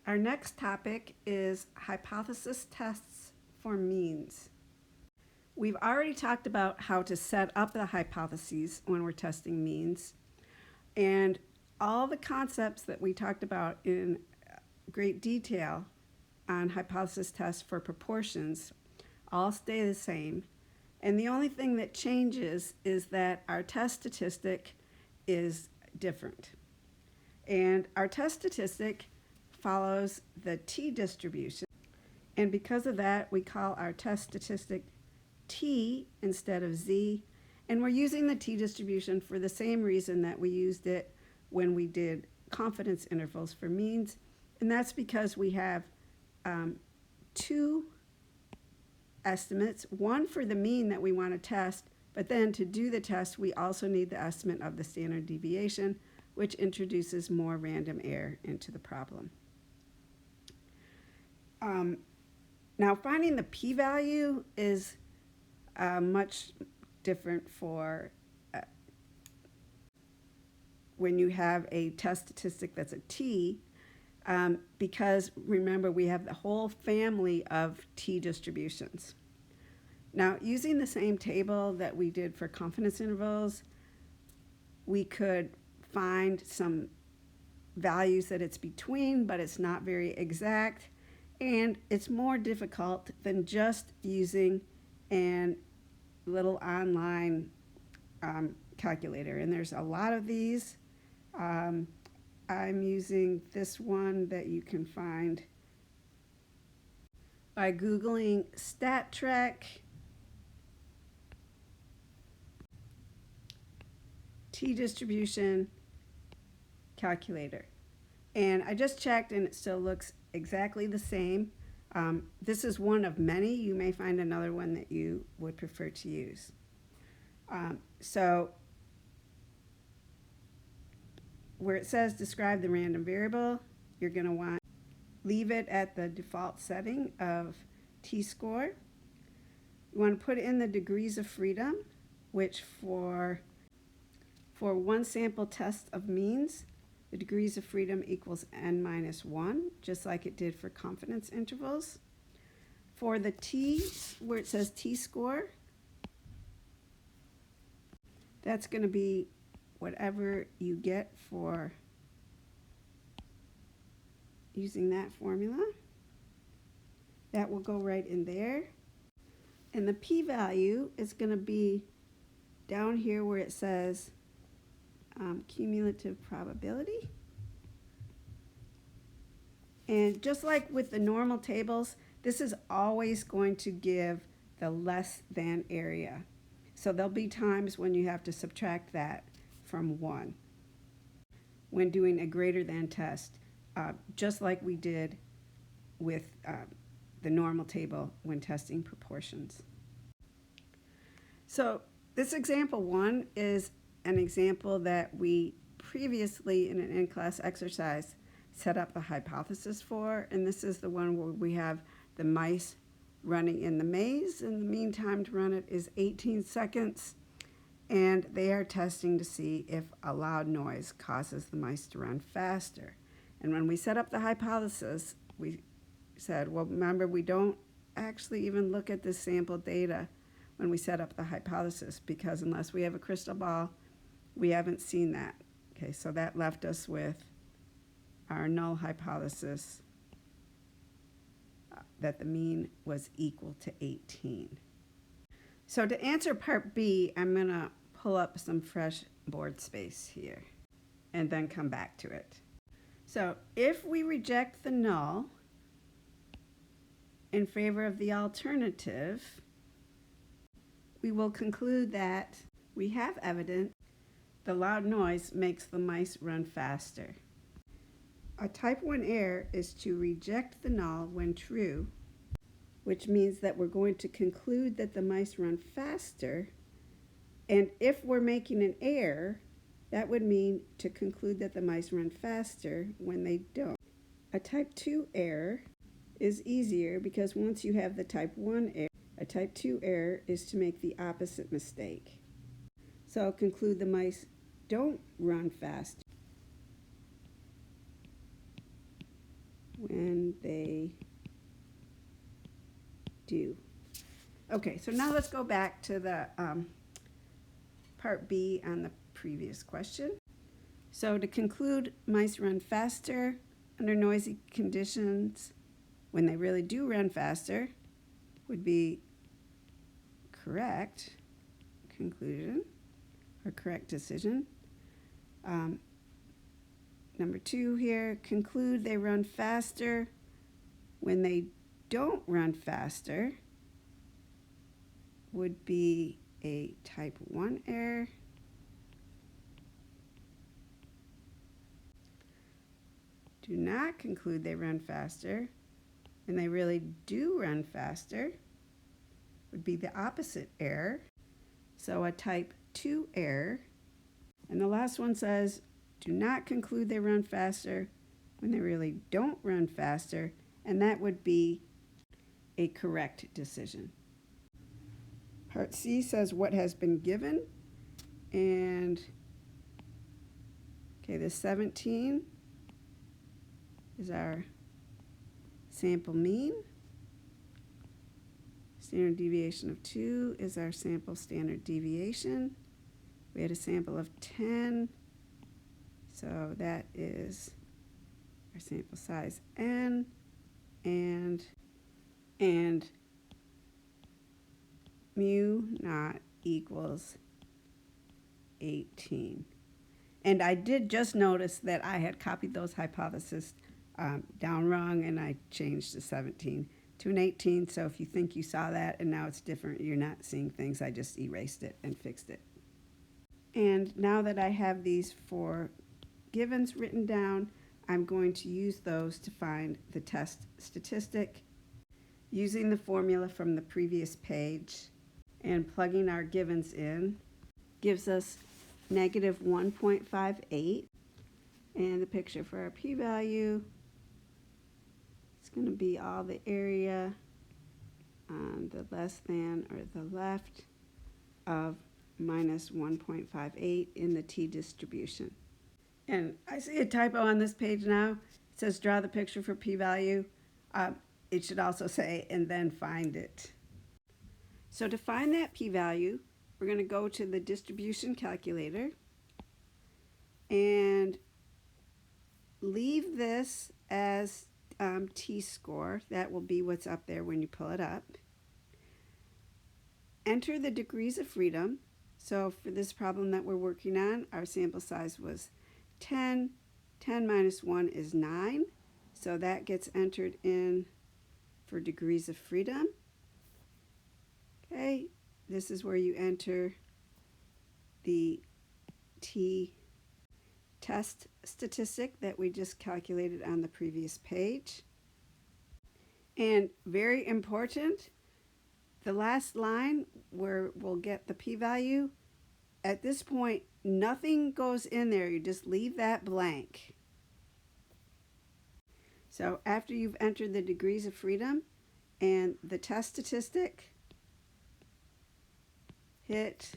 Our next topic is hypothesis tests for means. We've already talked about how to set up the hypotheses when we're testing means, and all the concepts that we talked about in great detail on hypothesis tests for proportions all stay the same, and the only thing that changes is that our test statistic is different. And our test statistic follows the t-distribution, and because of that we call our test statistic t instead of z, and we're using the t-distribution for the same reason that we used it when we did confidence intervals for means, and that's because we have two estimates, one for the mean that we want to test, but then to do the test we also need the estimate of the standard deviation, which introduces more random error into the problem. Now finding the p-value is much different for when you have a test statistic that's a t, because remember we have the whole family of t-distributions. Now using the same table that we did for confidence intervals, we could find some values that it's between, but it's not very exact, and it's more difficult than just using a little online calculator, and there's a lot of these. I'm using this one that you can find by Googling StatTrack t-distribution calculator, and I just checked and it still looks exactly the same. This is one of many. You may find another one that you would prefer to use. So where it says describe the random variable, you're going to want leave it at the default setting of t-score. You want to put in the degrees of freedom, which for one sample test of means, the degrees of freedom equals n-1, just like it did for confidence intervals. For the t, where it says t-score, that's going to be whatever you get for using that formula. That will go right in there. And the p-value is going to be down here where it says cumulative probability. And just like with the normal tables, this is always going to give the less than area. So there'll be times when you have to subtract that from 1 when doing a greater than test, just like we did with the normal table when testing proportions. So this example 1 is an example that we previously in an in-class exercise set up the hypothesis for, and this is the one where we have the mice running in the maze, and the mean time to run it is 18 seconds, and they are testing to see if a loud noise causes the mice to run faster. And when we set up the hypothesis, we said, well, remember, we don't actually even look at the sample data when we set up the hypothesis, because unless we have a crystal ball, we haven't seen that. Okay, so that left us with our null hypothesis that the mean was equal to 18. So to answer part B, I'm going to pull up some fresh board space here and then come back to it. So if we reject the null in favor of the alternative, we will conclude that we have evidence the loud noise makes the mice run faster. A type 1 error is to reject the null when true, which means that we're going to conclude that the mice run faster, and if we're making an error, that would mean to conclude that the mice run faster when they don't. A type 2 error is easier because once you have the type 1 error, a type 2 error is to make the opposite mistake. So I'll conclude the mice don't run fast when they do. Okay, so now let's go back to the part B on the previous question. So to conclude, mice run faster under noisy conditions when they really do run faster would be correct conclusion or correct decision. Number 2 here, conclude they run faster when they don't run faster would be a type 1 error. Do not conclude they run faster when they really do run faster would be the opposite error. So a type 2 error. And the last one says, do not conclude they run faster when they really don't run faster, and that would be a correct decision. Part C says what has been given, and okay, the 17 is our sample mean. Standard deviation of 2 is our sample standard deviation. We had a sample of 10, so that is our sample size n, and mu naught equals 18. And I did just notice that I had copied those hypotheses down wrong, and I changed the 17 to an 18. So if you think you saw that and now it's different, you're not seeing things. I just erased it and fixed it. And now that I have these 4 givens written down, I'm going to use those to find the test statistic using the formula from the previous page, and plugging our givens in gives us negative 1.58, and the picture for our p-value is going to be all the area on the less than or the left of minus 1.58 in the t-distribution. And I see a typo on this page now. It says draw the picture for p-value. It should also say and then find it. So to find that p-value, we're going to go to the distribution calculator and leave this as t-score. That will be what's up there when you pull it up. Enter the degrees of freedom. So for this problem that we're working on, our sample size was 10. 10 minus 1 is 9. So that gets entered in for degrees of freedom. Okay, this is where you enter the t-test statistic that we just calculated on the previous page. And very important, the last line where we'll get the p-value, at this point, nothing goes in there. You just leave that blank. So after you've entered the degrees of freedom and the test statistic, hit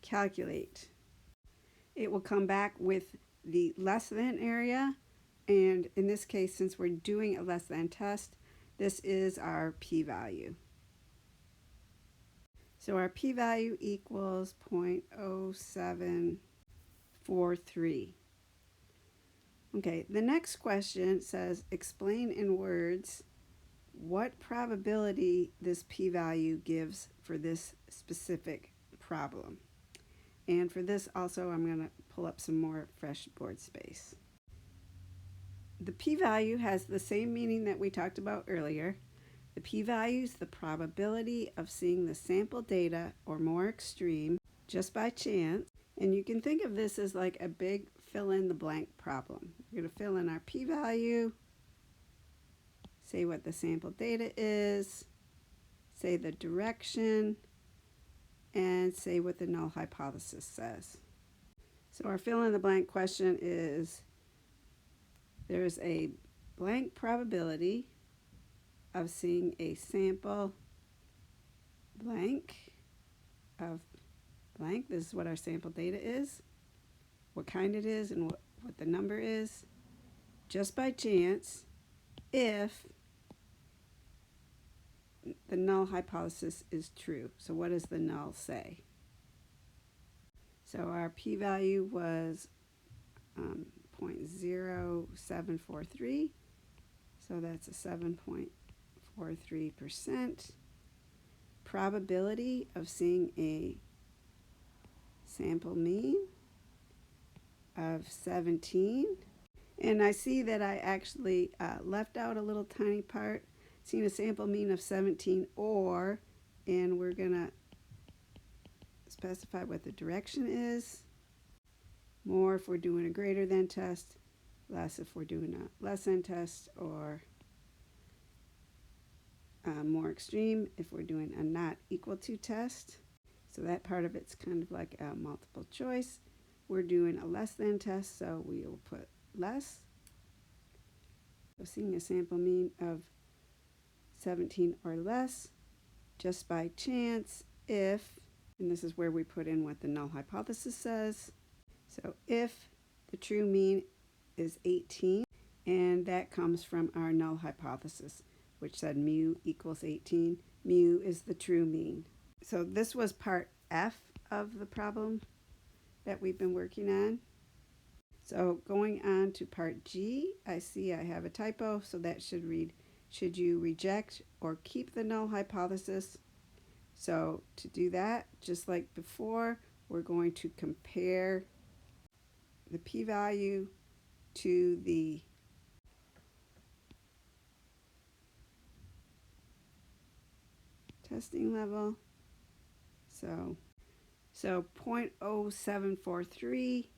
calculate. It will come back with the less than area, and in this case, since we're doing a less than test, this is our p-value. So our p-value equals 0.0743. Okay, the next question says, explain in words what probability this p-value gives for this specific problem. And for this also, I'm going to pull up some more fresh board space. The p-value has the same meaning that we talked about earlier. The p-value is the probability of seeing the sample data, or more extreme, just by chance. And you can think of this as like a big fill-in-the-blank problem. We're going to fill in our p-value, say what the sample data is, say the direction, and say what the null hypothesis says. So our fill-in-the-blank question is, there's a blank probability of seeing a sample blank of blank. This is what our sample data is, what kind it is, and what the number is, just by chance, if the null hypothesis is true. So what does the null say? So our p-value was 0.0743. So that's a 7.43%. Probability of seeing a sample mean of 17. And I see that I actually left out a little tiny part, seeing a sample mean of 17, or, and we're going to specify what the direction is. More if we're doing a greater than test, less if we're doing a less than test, or more extreme if we're doing a not equal to test. So that part of it's kind of like a multiple choice. We're doing a less than test, so we will put less. So seeing a sample mean of 17 or less, just by chance, if, and this is where we put in what the null hypothesis says. So if the true mean is 18, and that comes from our null hypothesis, which said mu equals 18. Mu is the true mean. So this was part F of the problem that we've been working on. So going on to part G, I see I have a typo, so that should read, should you reject or keep the null hypothesis? So to do that, just like before, we're going to compare the p-value to the testing level. So 0.0743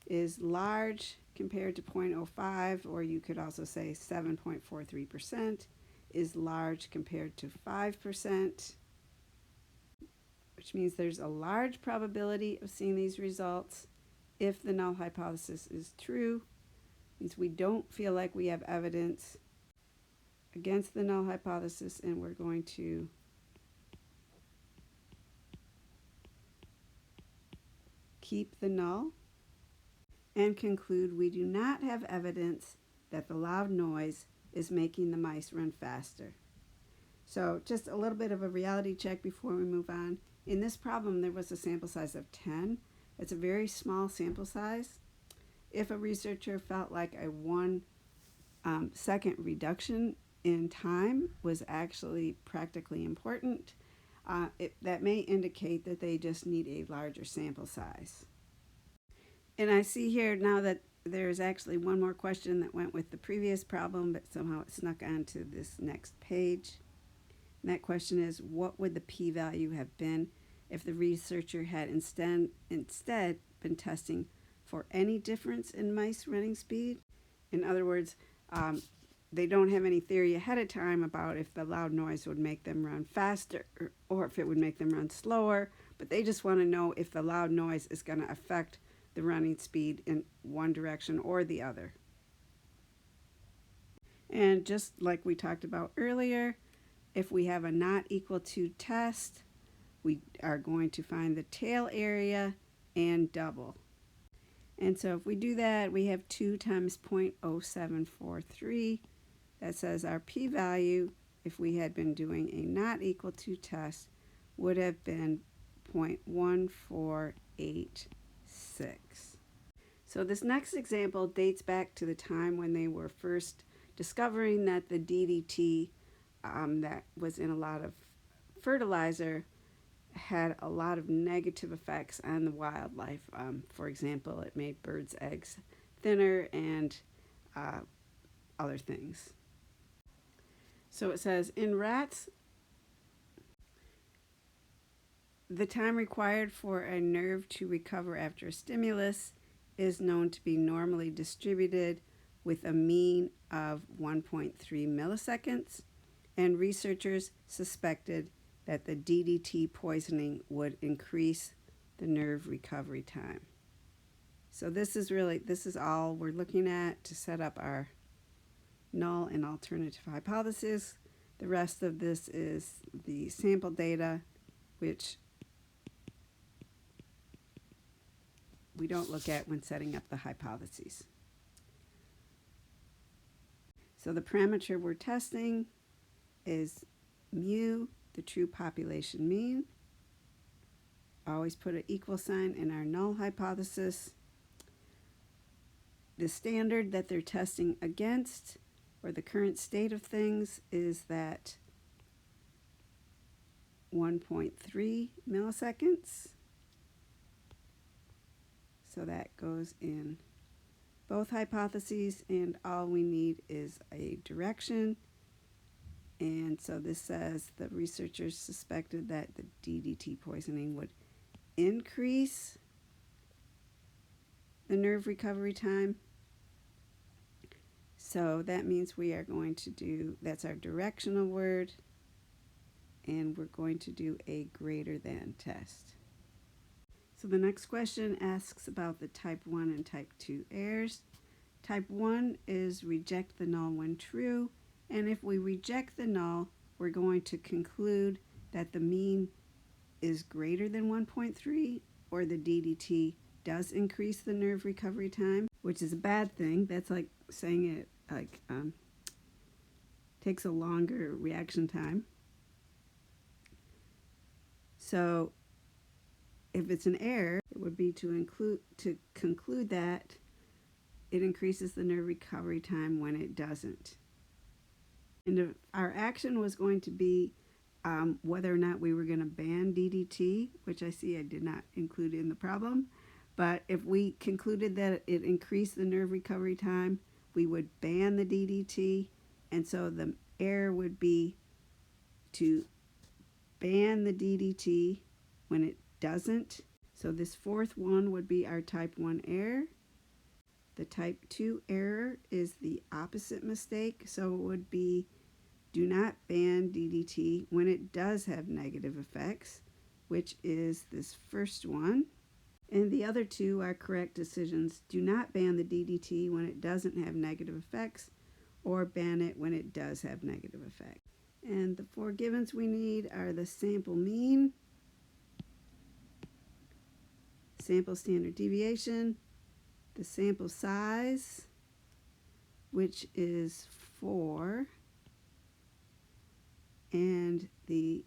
is large compared to 0.05, or you could also say 7.43% is large compared to 5%, which means there's a large probability of seeing these results if the null hypothesis is true. Means we don't feel like we have evidence against the null hypothesis, and we're going to keep the null and conclude we do not have evidence that the loud noise is making the mice run faster. So just a little bit of a reality check before we move on. In this problem, there was a sample size of 10. It's a very small sample size. If a researcher felt like a 1 second reduction in time was actually practically important, that may indicate that they just need a larger sample size. And I see here now that there's actually one more question that went with the previous problem, but somehow it snuck onto this next page. And that question is, what would the p-value have been if the researcher had instead been testing for any difference in mice running speed? In other words, they don't have any theory ahead of time about if the loud noise would make them run faster or if it would make them run slower, but they just want to know if the loud noise is going to affect the running speed in one direction or the other. And just like we talked about earlier, if we have a not equal to test, we are going to find the tail area and double. And so if we do that, we have 2 times 0.0743. That says our p-value, if we had been doing a not equal to test, would have been 0.1486. So this next example dates back to the time when they were first discovering that the DDT that was in a lot of fertilizer had a lot of negative effects on the wildlife. For example, it made birds' eggs thinner and other things. So it says, in rats, the time required for a nerve to recover after a stimulus is known to be normally distributed with a mean of 1.3 milliseconds, and researchers suspected that the DDT poisoning would increase the nerve recovery time. So this is all we're looking at to set up our null and alternative hypothesis. The rest of this is the sample data, which we don't look at when setting up the hypotheses. So the parameter we're testing is mu, the true population mean. Always put an equal sign in our null hypothesis. The standard that they're testing against, or the current state of things, is that 1.3 milliseconds. So that goes in both hypotheses, and all we need is a direction. And so this says the researchers suspected that the DDT poisoning would increase the nerve recovery time. So that means we are going to do, that's our directional word, and we're going to do a greater than test. So the next question asks about the type 1 and type 2 errors. Type 1 is reject the null when true, and if we reject the null, we're going to conclude that the mean is greater than 1.3, or the DDT does increase the nerve recovery time, which is a bad thing. That's like saying it takes a longer reaction time. So if it's an error, it would be to conclude that it increases the nerve recovery time when it doesn't. And if our action was going to be whether or not we were going to ban DDT, which I see I did not include in the problem, but if we concluded that it increased the nerve recovery time, we would ban the DDT, and so the error would be to ban the DDT when it doesn't. So this fourth one would be our type 1 error. The type 2 error is the opposite mistake, so it would be do not ban DDT when it does have negative effects, which is this first one. And the other two are correct decisions. Do not ban the DDT when it doesn't have negative effects, or ban it when it does have negative effects. And the four givens we need are the sample mean, sample standard deviation, the sample size, which is 4, and the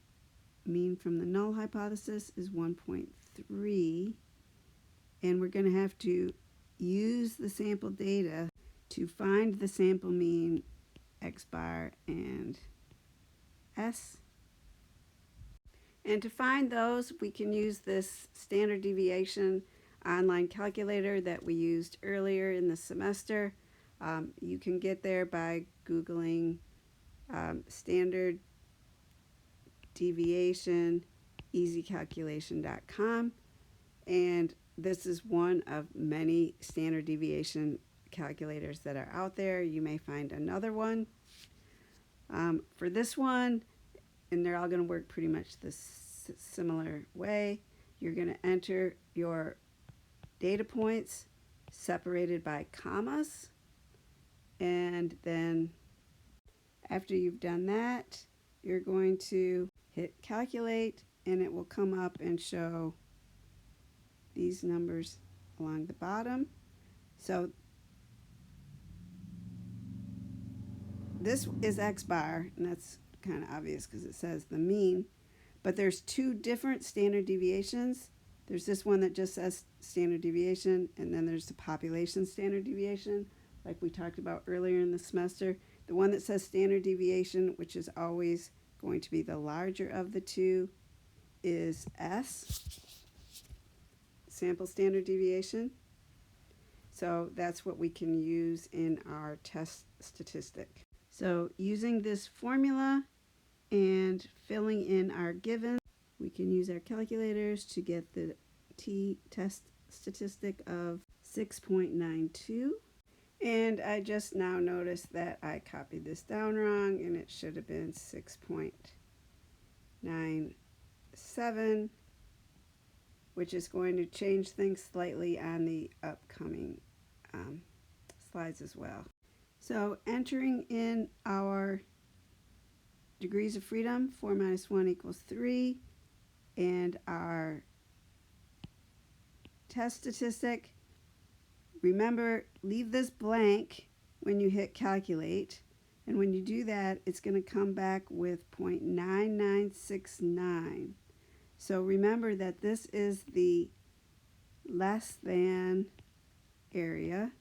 mean from the null hypothesis is 1.3, and we're going to have to use the sample data to find the sample mean, x bar and s. And to find those, we can use this standard deviation online calculator that we used earlier in the semester. You can get there by Googling standard deviation easycalculation.com, and this is one of many standard deviation calculators that are out there. You may find another one. For this one, and they're all going to work pretty much the similar way, you're going to enter your data points separated by commas, and then after you've done that, you're going to hit calculate, and it will come up and show these numbers along the bottom. So this is x bar, and that's kind of obvious because it says the mean, but there's two different standard deviations. There's this one that just says standard deviation, and then there's the population standard deviation, like we talked about earlier in the semester. The one that says standard deviation, which is always going to be the larger of the two, is S, sample standard deviation. So that's what we can use in our test statistic. So using this formula and filling in our given, we can use our calculators to get the t-test statistic of 6.92. And I just now noticed that I copied this down wrong, and it should have been 6.97, which is going to change things slightly on the upcoming slides as well. So entering in our degrees of freedom, 4 minus 1 equals 3, and our test statistic, remember, leave this blank when you hit calculate, And when you do that, it's going to come back with 0.9969. So remember that this is the less than area.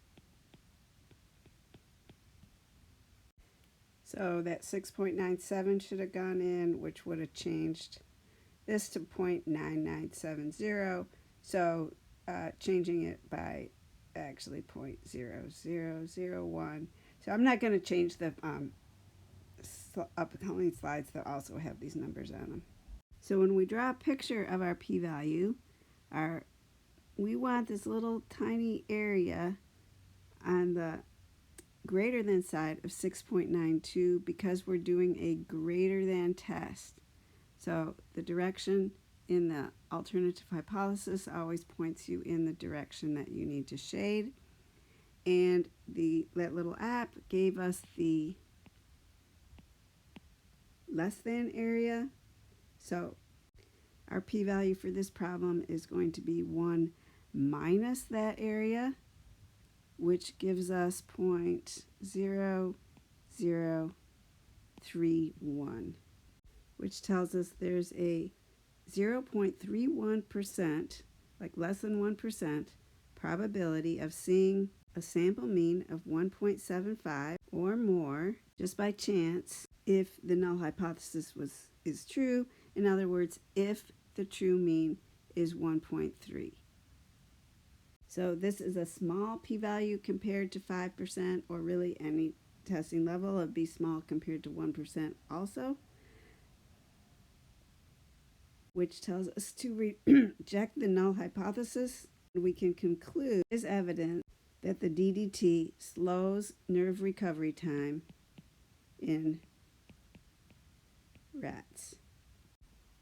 So that 6.97 should have gone in, which would have changed this to 0.9970. So changing it by actually 0.0001. So I'm not going to change the upcoming slides that also have these numbers on them. So when we draw a picture of our p-value, we want this little tiny area on the greater than side of 6.92 because we're doing a greater than test. So the direction in the alternative hypothesis always points you in the direction that you need to shade. And that little app gave us the less than area. So our p-value for this problem is going to be 1 minus that area, which gives us 0.0031, which tells us there's a 0.31%, like less than 1%, probability of seeing a sample mean of 1.75 or more just by chance if the null hypothesis is true. In other words, if the true mean is 1.3. So this is a small p-value compared to 5%, or really any testing level of be small compared to 1% also, which tells us to reject the null hypothesis. We can conclude it is evident that the DDT slows nerve recovery time in rats.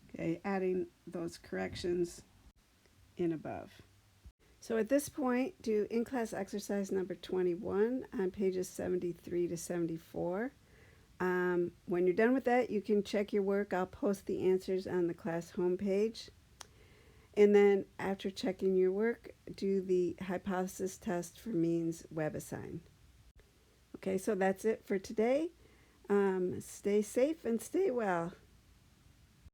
Okay, adding those corrections in above. So at this point, do in-class exercise number 21 on pages 73 to 74. When you're done with that, you can check your work. I'll post the answers on the class homepage. And then after checking your work, do the hypothesis test for means WebAssign. Okay, so that's it for today. Stay safe and stay well.